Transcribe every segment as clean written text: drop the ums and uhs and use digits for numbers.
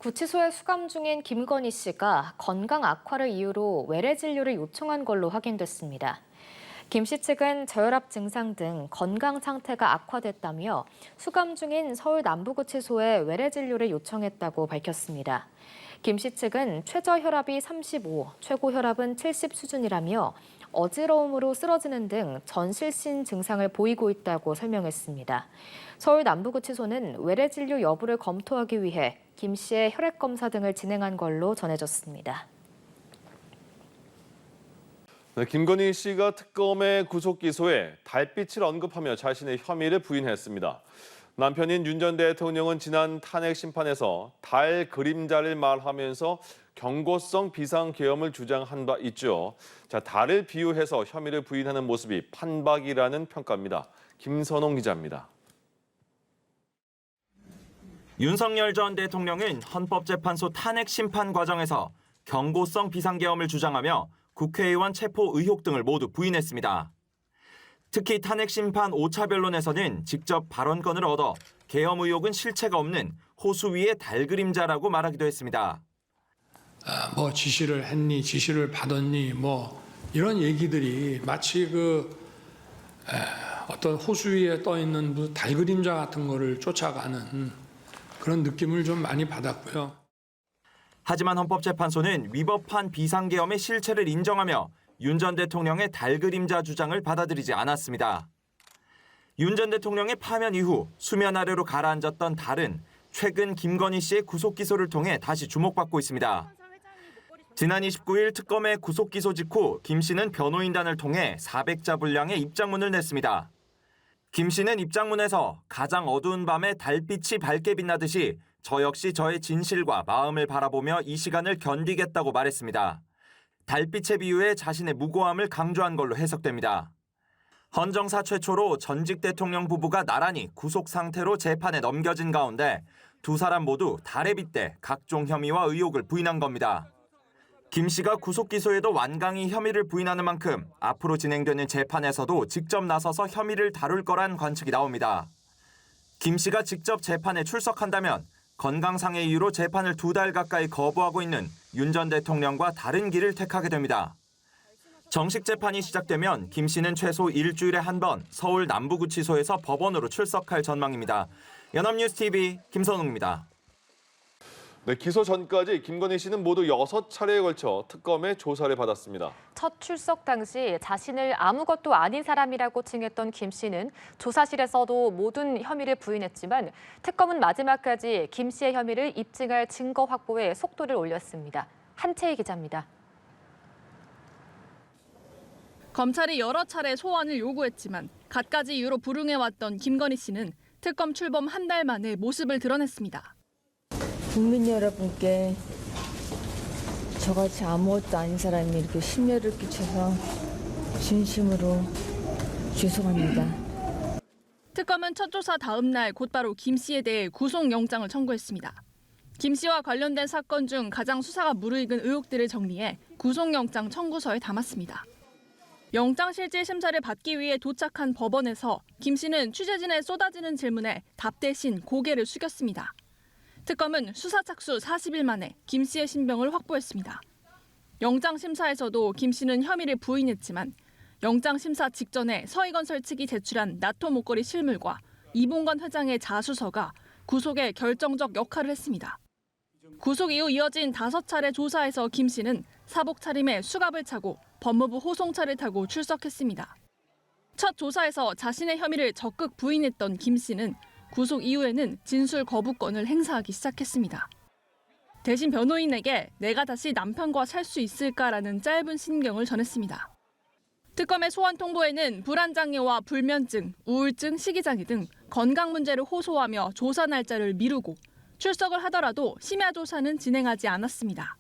구치소에 수감 중인 김건희 씨가 건강 악화를 이유로 외래 진료를 요청한 걸로 확인됐습니다. 김 씨 측은 저혈압 증상 등 건강 상태가 악화됐다며 수감 중인 서울 남부구치소에 외래 진료를 요청했다고 밝혔습니다. 김 씨 측은 최저 혈압이 35, 최고 혈압은 70 수준이라며 어지러움으로 쓰러지는 등 전실신 증상을 보이고 있다고 설명했습니다. 서울 남부구치소는 외래 진료 여부를 검토하기 위해 김 씨의 혈액 검사 등을 진행한 걸로 전해졌습니다. 네, 김건희 씨가 특검의 구속 기소에 달빛을 언급하며 자신의 혐의를 부인했습니다. 남편인 윤 전 대통령은 지난 탄핵 심판에서 달 그림자를 말하면서 경고성 비상계엄을 주장한 바 있죠. 달을 비유해서 혐의를 부인하는 모습이 판박이라는 평가입니다. 김선홍 기자입니다. 윤석열 전 대통령은 헌법재판소 탄핵 심판 과정에서 경고성 비상계엄을 주장하며 국회의원 체포 의혹 등을 모두 부인했습니다. 특히 탄핵 심판 5차 변론에서는 직접 발언권을 얻어 계엄 의혹은 실체가 없는 호수 위의 달 그림자라고 말하기도 했습니다. 뭐 지시를 했니, 지시를 받았니, 뭐 이런 얘기들이 마치 어떤 호수 위에 떠 있는 달 그림자 같은 거를 쫓아가는 그런 느낌을 좀 많이 받았고요. 하지만 헌법재판소는 위법한 비상계엄의 실체를 인정하며 윤 전 대통령의 달 그림자 주장을 받아들이지 않았습니다. 윤 전 대통령의 파면 이후 수면 아래로 가라앉았던 달은 최근 김건희 씨의 구속 기소를 통해 다시 주목받고 있습니다. 지난 29일 특검의 구속 기소 직후 김 씨는 변호인단을 통해 400자 분량의 입장문을 냈습니다. 김 씨는 입장문에서 가장 어두운 밤에 달빛이 밝게 빛나듯이 저 역시 저의 진실과 마음을 바라보며 이 시간을 견디겠다고 말했습니다. 달빛의 비유에 자신의 무고함을 강조한 걸로 해석됩니다. 헌정사 최초로 전직 대통령 부부가 나란히 구속 상태로 재판에 넘겨진 가운데 두 사람 모두 달에 빗대 각종 혐의와 의혹을 부인한 겁니다. 김 씨가 구속 기소에도 완강히 혐의를 부인하는 만큼 앞으로 진행되는 재판에서도 직접 나서서 혐의를 다룰 거란 관측이 나옵니다. 김 씨가 직접 재판에 출석한다면 건강상의 이유로 재판을 2달 가까이 거부하고 있는 윤 전 대통령과 다른 길을 택하게 됩니다. 정식 재판이 시작되면 김 씨는 최소 일주일에 한 번 서울 남부구치소에서 법원으로 출석할 전망입니다. 연합뉴스TV 김선웅입니다. 네, 기소 전까지 김건희 씨는 모두 6차례에 걸쳐 특검의 조사를 받았습니다. 첫 출석 당시 자신을 아무것도 아닌 사람이라고 칭했던 김 씨는 조사실에서도 모든 혐의를 부인했지만 특검은 마지막까지 김 씨의 혐의를 입증할 증거 확보에 속도를 올렸습니다. 한채희 기자입니다. 검찰이 여러 차례 소환을 요구했지만 갖가지 이유로 불응해왔던 김건희 씨는 특검 출범 한 달 만에 모습을 드러냈습니다. 국민 여러분께 저같이 아무것도 아닌 사람이 이렇게 심려를 끼쳐서 진심으로 죄송합니다. 특검은 첫 조사 다음 날 곧바로 김 씨에 대해 구속영장을 청구했습니다. 김 씨와 관련된 사건 중 가장 수사가 무르익은 의혹들을 정리해 구속영장 청구서에 담았습니다. 영장실질 심사를 받기 위해 도착한 법원에서 김 씨는 취재진의 쏟아지는 질문에 답 대신 고개를 숙였습니다. 특검은 수사 착수 40일 만에 김 씨의 신병을 확보했습니다. 영장 심사에서도 김 씨는 혐의를 부인했지만 영장 심사 직전에 서희건설 측이 제출한 나토 목걸이 실물과 이봉건 회장의 자수서가 구속에 결정적 역할을 했습니다. 구속 이후 이어진 5차례 조사에서 김 씨는 사복 차림에 수갑을 차고 법무부 호송차를 타고 출석했습니다. 첫 조사에서 자신의 혐의를 적극 부인했던 김 씨는 구속 이후에는 진술 거부권을 행사하기 시작했습니다. 대신 변호인에게 내가 다시 남편과 살 수 있을까라는 짧은 신경을 전했습니다. 특검의 소환 통보에는 불안장애와 불면증, 우울증, 식이장애 등 건강 문제를 호소하며 조사 날짜를 미루고 출석을 하더라도 심야 조사는 진행하지 않았습니다.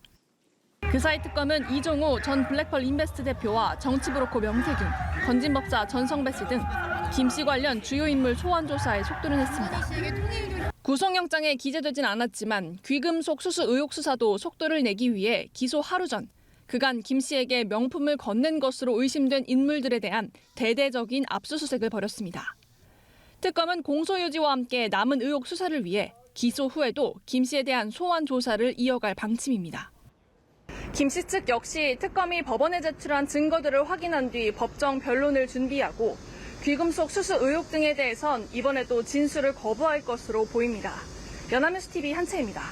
그 사이 특검은 이종호 전 블랙펄 인베스트 대표와 정치브로커 명태균, 건진법사 전성배 씨 등 김 씨 관련 주요 인물 소환 조사에 속도를 냈습니다. 구속영장에 기재되진 않았지만 귀금속 수수 의혹 수사도 속도를 내기 위해 기소 하루 전 그간 김 씨에게 명품을 건넨 것으로 의심된 인물들에 대한 대대적인 압수수색을 벌였습니다. 특검은 공소유지와 함께 남은 의혹 수사를 위해 기소 후에도 김 씨에 대한 소환 조사를 이어갈 방침입니다. 김 씨 측 역시 특검이 법원에 제출한 증거들을 확인한 뒤 법정 변론을 준비하고 귀금속 수수 의혹 등에 대해선 이번에도 진술을 거부할 것으로 보입니다. 연합뉴스 TV 한채입니다.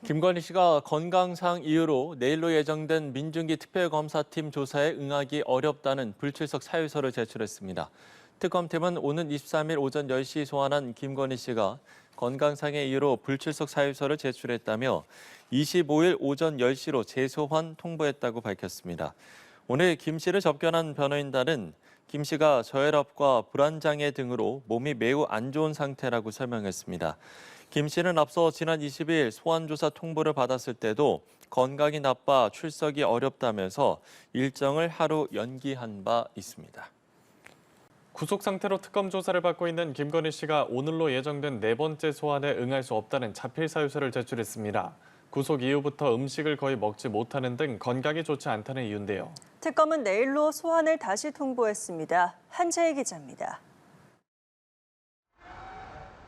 김건희 씨가 건강상 이유로 내일로 예정된 민중기 특별검사팀 조사에 응하기 어렵다는 불출석 사유서를 제출했습니다. 특검팀은 오는 23일 오전 10시 소환한 김건희 씨가 건강상의 이유로 불출석 사유서를 제출했다며 25일 오전 10시로 재소환 통보했다고 밝혔습니다. 오늘 김 씨를 접견한 변호인단은 김 씨가 저혈압과 불안장애 등으로 몸이 매우 안 좋은 상태라고 설명했습니다. 김 씨는 앞서 지난 20일 소환조사 통보를 받았을 때도 건강이 나빠 출석이 어렵다면서 일정을 하루 연기한 바 있습니다. 구속 상태로 특검 조사를 받고 있는 김건희 씨가 오늘로 예정된 4번째 소환에 응할 수 없다는 자필 사유서를 제출했습니다. 구속 이후부터 음식을 거의 먹지 못하는 등 건강이 좋지 않다는 이유인데요. 특검은 내일로 소환을 다시 통보했습니다. 한재희 기자입니다.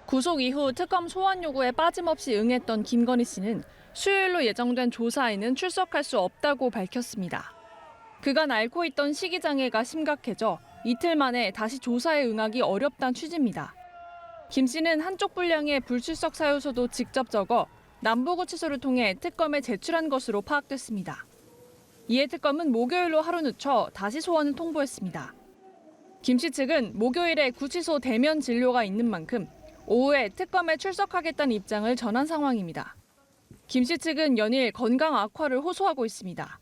구속 이후 특검 소환 요구에 빠짐없이 응했던 김건희 씨는 수요일로 예정된 조사에는 출석할 수 없다고 밝혔습니다. 그간 앓고 있던 식이장애가 심각해져 이틀 만에 다시 조사에 응하기 어렵다는 취지입니다. 김 씨는 한쪽 분량의 불출석 사유서도 직접 적어 남부구치소를 통해 특검에 제출한 것으로 파악됐습니다. 이에 특검은 목요일로 하루 늦춰 다시 소환을 통보했습니다. 김 씨 측은 목요일에 구치소 대면 진료가 있는 만큼 오후에 특검에 출석하겠다는 입장을 전한 상황입니다. 김 씨 측은 연일 건강 악화를 호소하고 있습니다.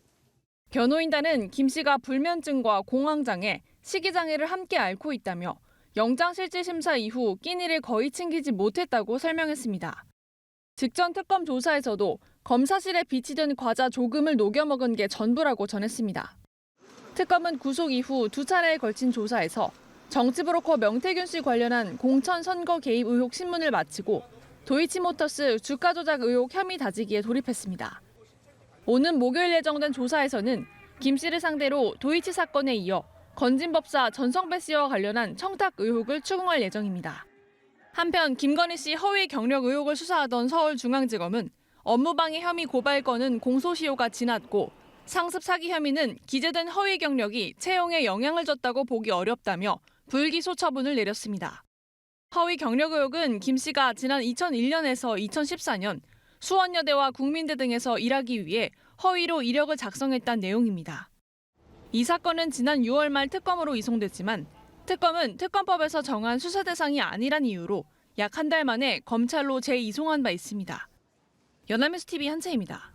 변호인단은 김 씨가 불면증과 공황장애, 식이장애를 함께 앓고 있다며 영장실질심사 이후 끼니를 거의 챙기지 못했다고 설명했습니다. 직전 특검 조사에서도 검사실에 비치된 과자 조금을 녹여 먹은 게 전부라고 전했습니다. 특검은 구속 이후 2차례에 걸친 조사에서 정치브로커 명태균 씨 관련한 공천 선거 개입 의혹 신문을 마치고 도이치모터스 주가 조작 의혹 혐의 다지기에 돌입했습니다. 오는 목요일 예정된 조사에서는 김 씨를 상대로 도이치 사건에 이어 건진법사 전성배 씨와 관련한 청탁 의혹을 추궁할 예정입니다. 한편 김건희 씨 허위 경력 의혹을 수사하던 서울중앙지검은 업무방해 혐의 고발 건은 공소시효가 지났고 상습 사기 혐의는 기재된 허위 경력이 채용에 영향을 줬다고 보기 어렵다며 불기소 처분을 내렸습니다. 허위 경력 의혹은 김 씨가 지난 2001년에서 2014년 수원여대와 국민대 등에서 일하기 위해 허위로 이력을 작성했다는 내용입니다. 이 사건은 지난 6월 말 특검으로 이송됐지만 특검은 특검법에서 정한 수사 대상이 아니란 이유로 약 한 달 만에 검찰로 재이송한 바 있습니다. 연합뉴스 TV 한채입니다.